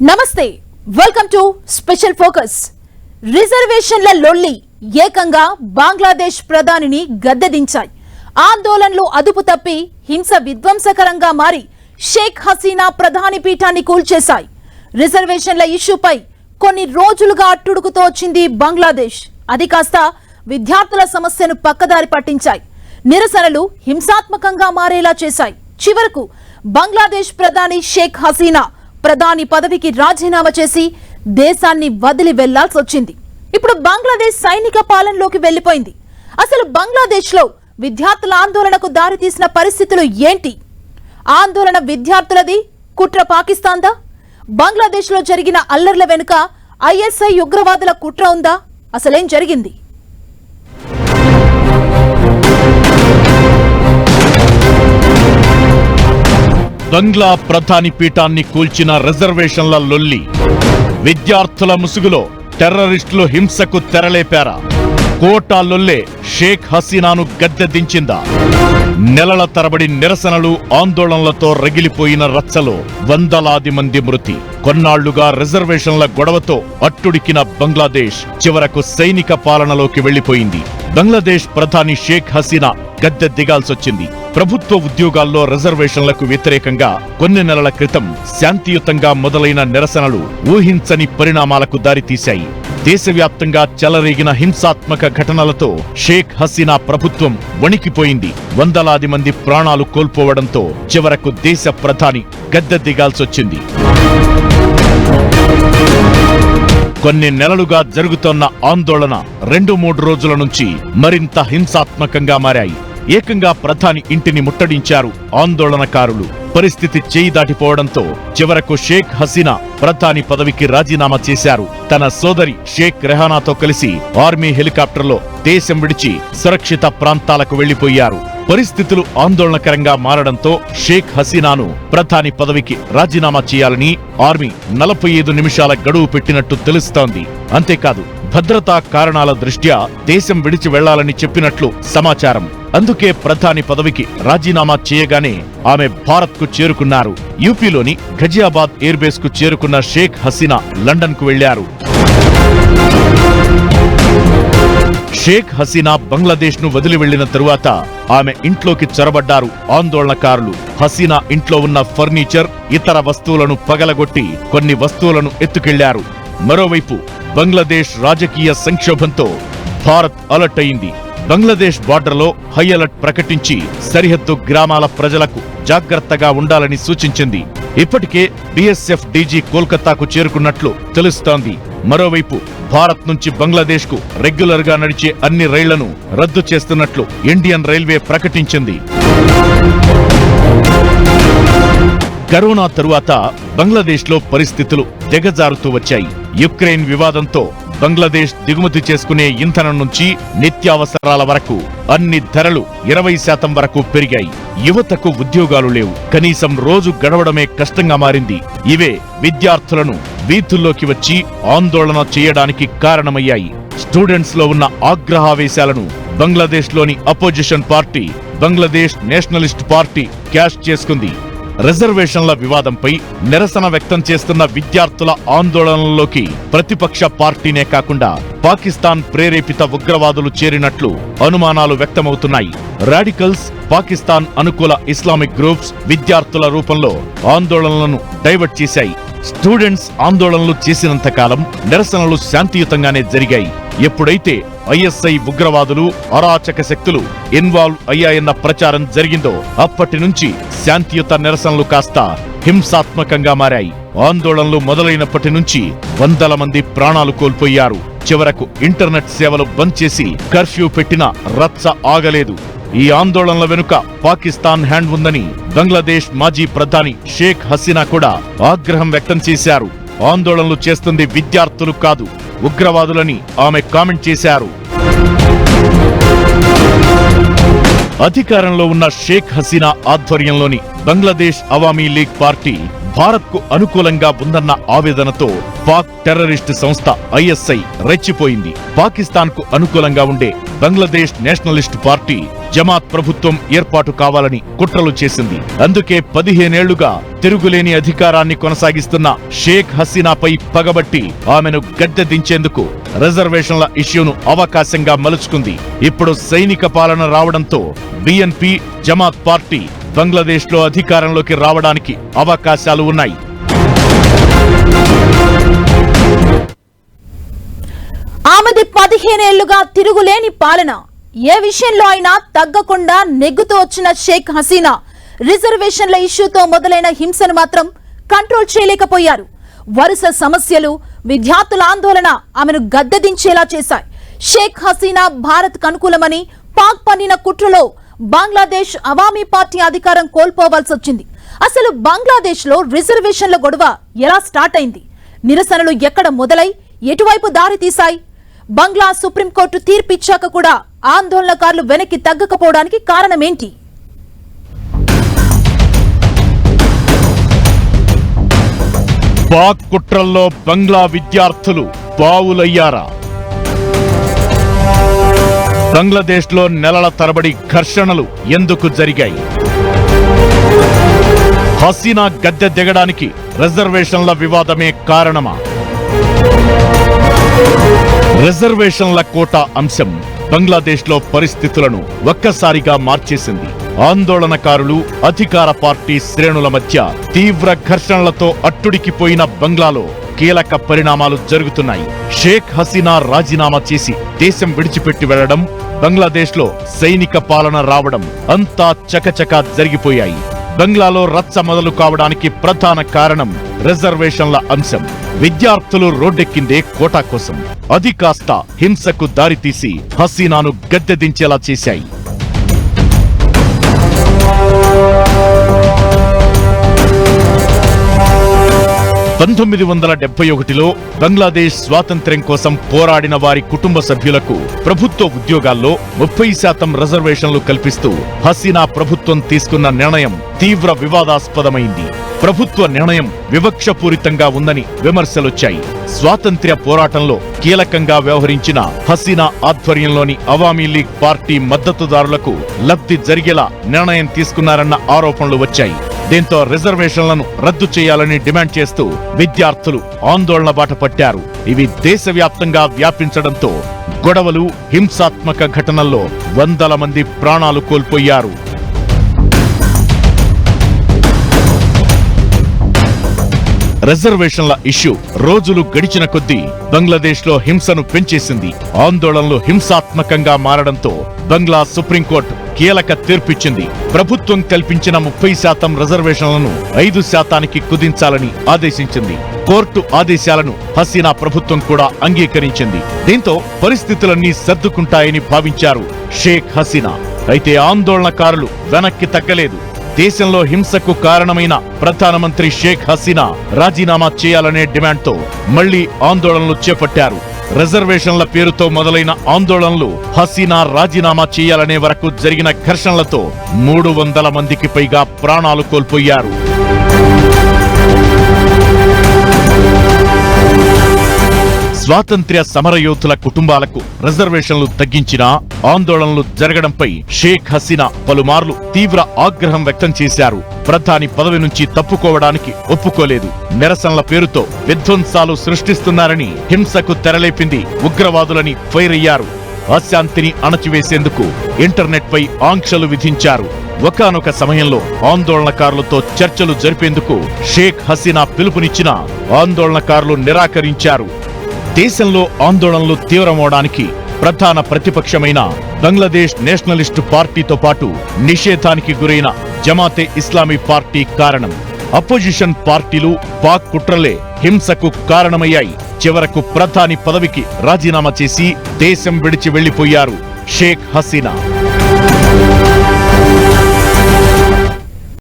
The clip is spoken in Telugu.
నమస్తే వెల్కమ్ టు స్పెషల్ ఫోకస్. రిజర్వేషన్ల లొల్లి ఏకంగా బంగ్లాదేశ్ ప్రధానిని గద్దెదించాయి. ఆందోళనలు అదుపు తప్పి హింస విధ్వంసకరంగా మారి షేక్ హసీనా ప్రధాని పీఠాన్ని కూల్చేశాయి. రిజర్వేషన్ల ఇష్యూపై కొన్ని రోజులుగా అట్టుడుకుతో వచ్చింది బంగ్లాదేశ్. అది కాస్త విద్యార్థుల సమస్యను పక్కదారి పట్టించాయి. నిరసనలు హింసాత్మకంగా మారేలా చేశాయి. చివరకు బంగ్లాదేశ్ ప్రధాని షేక్ హసీనా ప్రధాని పదవికి రాజీనామా చేసి దేశాన్ని వదిలి వెళ్లాల్సి వచ్చింది. ఇప్పుడు బంగ్లాదేశ్ సైనిక పాలనలోకి వెళ్లిపోయింది. అసలు బంగ్లాదేశ్ లో విద్యార్థుల ఆందోళనకు దారితీసిన పరిస్థితులు ఏంటి? ఆందోళన విద్యార్థులది, కుట్ర పాకిస్తాన్దా? బంగ్లాదేశ్ లో జరిగిన అల్లర్ల వెనుక ఐఎస్ఐ ఉగ్రవాదుల కుట్ర ఉందా? అసలేం జరిగింది? బంగ్లా ప్రధాని పీఠాన్ని కూల్చిన రిజర్వేషన్ల లొల్లి. విద్యార్థుల ముసుగులో టెర్రరిస్టులు హింసకు తెరలేపారా? కోటా లొల్లే షేక్ హసీనాను గద్దెదించిందా? నెలల తరబడి నిరసనలు, ఆందోళనలతో రగిలిపోయిన రచ్చలో వందలాది మంది మృతి. కొన్నాళ్లుగా రిజర్వేషన్ల గొడవతో అట్టుడికిన బంగ్లాదేశ్ చివరకు సైనిక పాలనలోకి వెళ్లిపోయింది. బంగ్లాదేశ్ ప్రధాని షేక్ హసీనా గద్దె దిగాల్సొచ్చింది. ప్రభుత్వ ఉద్యోగాల్లో రిజర్వేషన్లకు వ్యతిరేకంగా కొన్ని నెలల క్రితం శాంతియుతంగా మొదలైన నిరసనలు ఊహించని పరిణామాలకు దారితీశాయి. దేశవ్యాప్తంగా చెలరేగిన హింసాత్మక ఘటనలతో షేక్ హసీనా ప్రభుత్వం వణికిపోయింది. వందలాది మంది ప్రాణాలు కోల్పోవడంతో చివరకు దేశ ప్రధాని గద్దె దిగాల్సొచ్చింది. కొన్ని నెలలుగా జరుగుతోన్న ఆందోళన 2-3 రోజుల నుంచి మరింత హింసాత్మకంగా మారాయి. ఏకంగా ప్రధాని ఇంటిని ముట్టడించారు ఆందోళనకారులు. పరిస్థితి చేయి దాటిపోవడంతో చివరకు షేక్ హసీనా ప్రధాని పదవికి రాజీనామా చేశారు. తన సోదరి షేక్ రెహానాతో కలిసి ఆర్మీ హెలికాప్టర్లో దేశం విడిచి సురక్షిత ప్రాంతాలకు వెళ్లిపోయారు. పరిస్థితులు ఆందోళనకరంగా మారడంతో షేక్ హసీనాను ప్రధాని పదవికి రాజీనామా చేయాలని ఆర్మీ 45 నిమిషాల గడువు పెట్టినట్టు తెలుస్తోంది. అంతేకాదు, భద్రతా కారణాల దృష్ట్యా దేశం విడిచి వెళ్లాలని చెప్పినట్లు సమాచారం. అందుకే ప్రధాని పదవికి రాజీనామా చేయగానే ఆమె భారత్ కు చేరుకున్నారు. యూపీలోని ఘజియాబాద్ ఎయిర్ బేస్ కు చేరుకున్న షేక్ హసీనా లండన్ కు వెళ్లారు. షేక్ హసీనా బంగ్లాదేశ్ ను వదిలి వెళ్లిన తరువాత ఆమె ఇంట్లోకి చొరబడ్డారు ఆందోళనకారులు. హసీనా ఇంట్లో ఉన్న ఫర్నిచర్, ఇతర వస్తువులను పగలగొట్టి కొన్ని వస్తువులను ఎత్తుకెళ్లారు. మరోవైపు బంగ్లాదేశ్ రాజకీయ సంక్షోభంతో భారత్ అలర్ట్ అయింది. బంగ్లాదేశ్ బార్డర్లో హై అలర్ట్ ప్రకటించి సరిహద్దు గ్రామాల ప్రజలకు జాగ్రత్తగా ఉండాలని సూచించింది. ఇప్పటికే బీఎస్ఎఫ్ డీజీ కోల్కతాకు చేరుకున్నట్లు తెలుస్తోంది. మరోవైపు భారత్ నుంచి బంగ్లాదేశ్ కు రెగ్యులర్ గా నడిచే అన్ని రైళ్లను రద్దు చేస్తున్నట్లు ఇండియన్ రైల్వే ప్రకటించింది. కరోనా తరువాత బంగ్లాదేశ్ లో పరిస్థితులు దిగజారుతూ వచ్చాయి. యుక్రెయిన్ వివాదంతో బంగ్లాదేశ్ దిగుమతి చేసుకునే ఇంధనం నుంచి నిత్యావసరాల వరకు అన్ని ధరలు 20% వరకు పెరిగాయి. యువతకు ఉద్యోగాలు లేవు. కనీసం రోజు గడవడమే కష్టంగా మారింది. ఇవే విద్యార్థులను వీధుల్లోకి వచ్చి ఆందోళన చేయడానికి కారణమయ్యాయి. స్టూడెంట్స్ లో ఉన్న ఆగ్రహావేశాలను బంగ్లాదేశ్ లోని opposition party Bangladesh Nationalist party cash చేసుకుంది. రిజర్వేషన్ల వివాదంపై నిరసన వ్యక్తం చేస్తున్న విద్యార్థుల ఆందోళనల్లోకి ప్రతిపక్ష పార్టీనే కాకుండా పాకిస్తాన్ ప్రేరేపిత ఉగ్రవాదులు చేరినట్లు అనుమానాలు వ్యక్తమవుతున్నాయి. రాడికల్స్, పాకిస్తాన్ అనుకూల ఇస్లామిక్ గ్రూప్స్ విద్యార్థుల రూపంలో ఆందోళనలను డైవర్ట్ చేశాయి. స్టూడెంట్స్ ఆందోళనలు చేసినంత కాలం నిరసనలు శాంతియుతంగానే జరిగాయి. ఎప్పుడైతే ఐఎస్ఐ ఉగ్రవాదులు, అరాచక శక్తులు ఇన్వాల్వ్ అయ్యాయన్న ప్రచారం జరిగిందో అప్పటి నుంచి శాంతియుత నిరసనలు కాస్త హింసాత్మకంగా మారాయి. ఆందోళనలు మొదలైనప్పటి నుంచి వందల మంది ప్రాణాలు కోల్పోయారు. చివరకు ఇంటర్నెట్ సేవలు బంద్ చేసి కర్ఫ్యూ పెట్టినా రచ్చ ఆగలేదు. ఈ ఆందోళనల వెనుక పాకిస్తాన్ హ్యాండ్ ఉందని బంగ్లాదేశ్ మాజీ ప్రధాని షేక్ హసీనా కూడా ఆగ్రహం వ్యక్తం చేశారు. ఆందోళనలు చేస్తుంది విద్యార్థులు కాదు, ఉగ్రవాదులని ఆమె కామెంట్ చేశారు. అధికారంలో ఉన్న షేక్ హసీనా ఆధ్వర్యంలోని బంగ్లాదేశ్ అవామీ లీగ్ పార్టీ భారత్ కు అనుకూలంగా ఉందన్న ఆవేదనతో పాక్ టెర్రరిస్ట్ సంస్థ ఐఎస్ఐ రెచ్చిపోయింది. పాకిస్తాన్ కు అనుకూలంగా ఉండే బంగ్లాదేశ్ నేషనలిస్ట్ పార్టీ జమాత్ ప్రభుత్వం ఏర్పాటు కావాలని కుట్రలు చేసింది. అందుకే 15 ఏళ్లుగా తిరుగులేని అధికారాన్ని కొనసాగిస్తున్న షేక్ హసీనాపై పగబట్టి ఆమెను గద్దె దించేందుకు రిజర్వేషన్ల ఇష్యూను అవకాశంగా మలుచుకుంది. ఇప్పుడు సైనిక పాలన రావడంతో బిఎన్పి జమాత్ పార్టీ బంగ్లాదేశ్లో అధికారంలోకి రావడానికి అవకాశాలు ఉన్నాయి. ఆమెది 15 ఏళ్లుగా తిరుగులేని పాలన. ఏ విషయంలో అయినా తగ్గకుండా నెగ్గుతూ వచ్చిన షేక్ హసీనా రిజర్వేషన్ల ఇష్యూతో మొదలైన హింసను మాత్రం కంట్రోల్ చేయలేకపోయారు. వరుస సమస్యలు, విద్యార్థుల ఆందోళన ఆమెను గద్దెదించేలా చేశాయి. షేక్ హసీనా భారత్ అనుకూలమని పాక్ పన్నిన కుట్రలో బంగ్లాదేశ్ అవామీ పార్టీ అధికారం కోల్పోవాల్సి వచ్చింది. అసలు బంగ్లాదేశ్ లో రిజర్వేషన్ల గొడవ ఎలా స్టార్ట్ అయింది? నిరసనలు ఎక్కడ మొదలై ఎటువైపు దారి తీశాయి? బంగ్లా సుప్రీంకోర్టు తీర్పిచ్చాక కూడా ఆందోళనకారులు వెనక్కి తగ్గకపోవడానికి కారణమేంటి? పాక్ కుట్రల్లో బంగ్లా విద్యార్థులు పావులయ్యారా? బంగ్లాదేశ్లో నెలల తరబడి ఘర్షణలు ఎందుకు జరిగాయి? హసీనా గద్దె దిగడానికి రిజర్వేషన్ల వివాదమే కారణమా? రిజర్వేషన్ల కోటా అంశం బంగ్లాదేశ్లో పరిస్థితులను ఒక్కసారిగా మార్చేసింది. ఆందోళనకారులు, అధికార పార్టీ శ్రేణుల మధ్య తీవ్ర ఘర్షణలతో అట్టుడికిపోయిన బంగ్లాలో కీలక పరిణామాలు జరుగుతున్నాయి. షేక్ హసీనా రాజీనామా చేసి దేశం విడిచిపెట్టి వెళ్లడం, బంగ్లాదేశ్లో సైనిక పాలన రావడం అంతా చకచకా జరిగిపోయాయి. బంగ్లాలో రచ్చ మొదలు కావడానికి ప్రధాన కారణం రిజర్వేషన్ల అంశం. విద్యార్థులు రోడ్డెక్కిందే కోటా కోసం. అది కాస్త హింసకు దారితీసి హసీనాను గద్దెదించేలా చేశాయి. పంతొమ్మిది 1971లో బంగ్లాదేశ్ స్వాతంత్ర్యం కోసం పోరాడిన వారి కుటుంబ సభ్యులకు ప్రభుత్వ ఉద్యోగాల్లో 30% రిజర్వేషన్లు కల్పిస్తూ హసీనా ప్రభుత్వం తీసుకున్న నిర్ణయం తీవ్ర వివాదాస్పదమైంది. ప్రభుత్వ నిర్ణయం వివక్షపూరితంగా ఉందని విమర్శలొచ్చాయి. స్వాతంత్ర్య పోరాటంలో కీలకంగా వ్యవహరించిన హసీనా ఆధ్వర్యంలోని అవామీ లీగ్ పార్టీ మద్దతుదారులకు లబ్ధి జరిగేలా నిర్ణయం తీసుకున్నారన్న ఆరోపణలు వచ్చాయి. దీంతో రిజర్వేషన్లను రద్దు చేయాలని డిమాండ్ చేస్తూ విద్యార్థులు ఆందోళన బాట పట్టారు. ఇవి దేశవ్యాప్తంగా వ్యాపించడంతో గొడవలు, హింసాత్మక ఘటనల్లో వందల మంది ప్రాణాలు కోల్పోయారు. రిజర్వేషన్ల ఇష్యూ రోజులు గడిచిన కొద్దీ బంగ్లాదేశ్లో హింసను పెంచేసింది. ఆందోళనలు హింసాత్మకంగా మారడంతో బంగ్లా సుప్రీంకోర్టు కీలక తీర్పిచ్చింది. ప్రభుత్వం కల్పించిన 30% రిజర్వేషన్లను 5%కి కుదించాలని ఆదేశించింది. కోర్టు ఆదేశాలను హసీనా ప్రభుత్వం కూడా అంగీకరించింది. దీంతో పరిస్థితులన్నీ సర్దుకుంటాయని భావించారు షేక్ హసీనా. అయితే ఆందోళనకారులు వెనక్కి తగ్గలేదు. దేశంలో హింసకు కారణమైన ప్రధానమంత్రి షేక్ హసీనా రాజీనామా చేయాలనే డిమాండ్తో మళ్లీ ఆందోళనలు చేపట్టారు. రిజర్వేషన్ల పేరుతో మొదలైన ఆందోళనలు హసీనా రాజీనామా చేయాలనే వరకు జరిగిన ఘర్షణలతో 300 మందికి పైగా ప్రాణాలు కోల్పోయారు. స్వాతంత్ర్య సమరయోధుల కుటుంబాలకు రిజర్వేషన్లు తగ్గించినా ఆందోళనలు జరగడంపై షేక్ హసీనా పలుమార్లు తీవ్ర ఆగ్రహం వ్యక్తం చేశారు. ప్రధాని పదవి నుంచి తప్పుకోవడానికి ఒప్పుకోలేదు. నిరసనల పేరుతో విధ్వంసాలు సృష్టిస్తున్నారని హింసకు తెరలేపింది ఉగ్రవాదులని ఫైర్ అయ్యారు. అశాంతిని అణచివేసేందుకు ఇంటర్నెట్ పై ఆంక్షలు విధించారు. ఒకానొక సమయంలో ఆందోళనకారులతో చర్చలు జరిపేందుకు షేక్ హసీనా పిలుపునిచ్చినా ఆందోళనకారులు నిరాకరించారు. దేశంలో ఆందోళనలు తీవ్రమవడానికి ప్రధాన ప్రతిపక్షమైన బంగ్లాదేశ్ నేషనలిస్టు పార్టీతో పాటు నిషేధానికి గురైన జమాతే ఇస్లామీ పార్టీ కారణం. అపోజిషన్ పార్టీలు పాక్ కుట్రలే హింసకు కారణమయ్యాయి. చివరకు ప్రధాని పదవికి రాజీనామా చేసి దేశం విడిచి వెళ్లిపోయారు షేక్ హసీనా.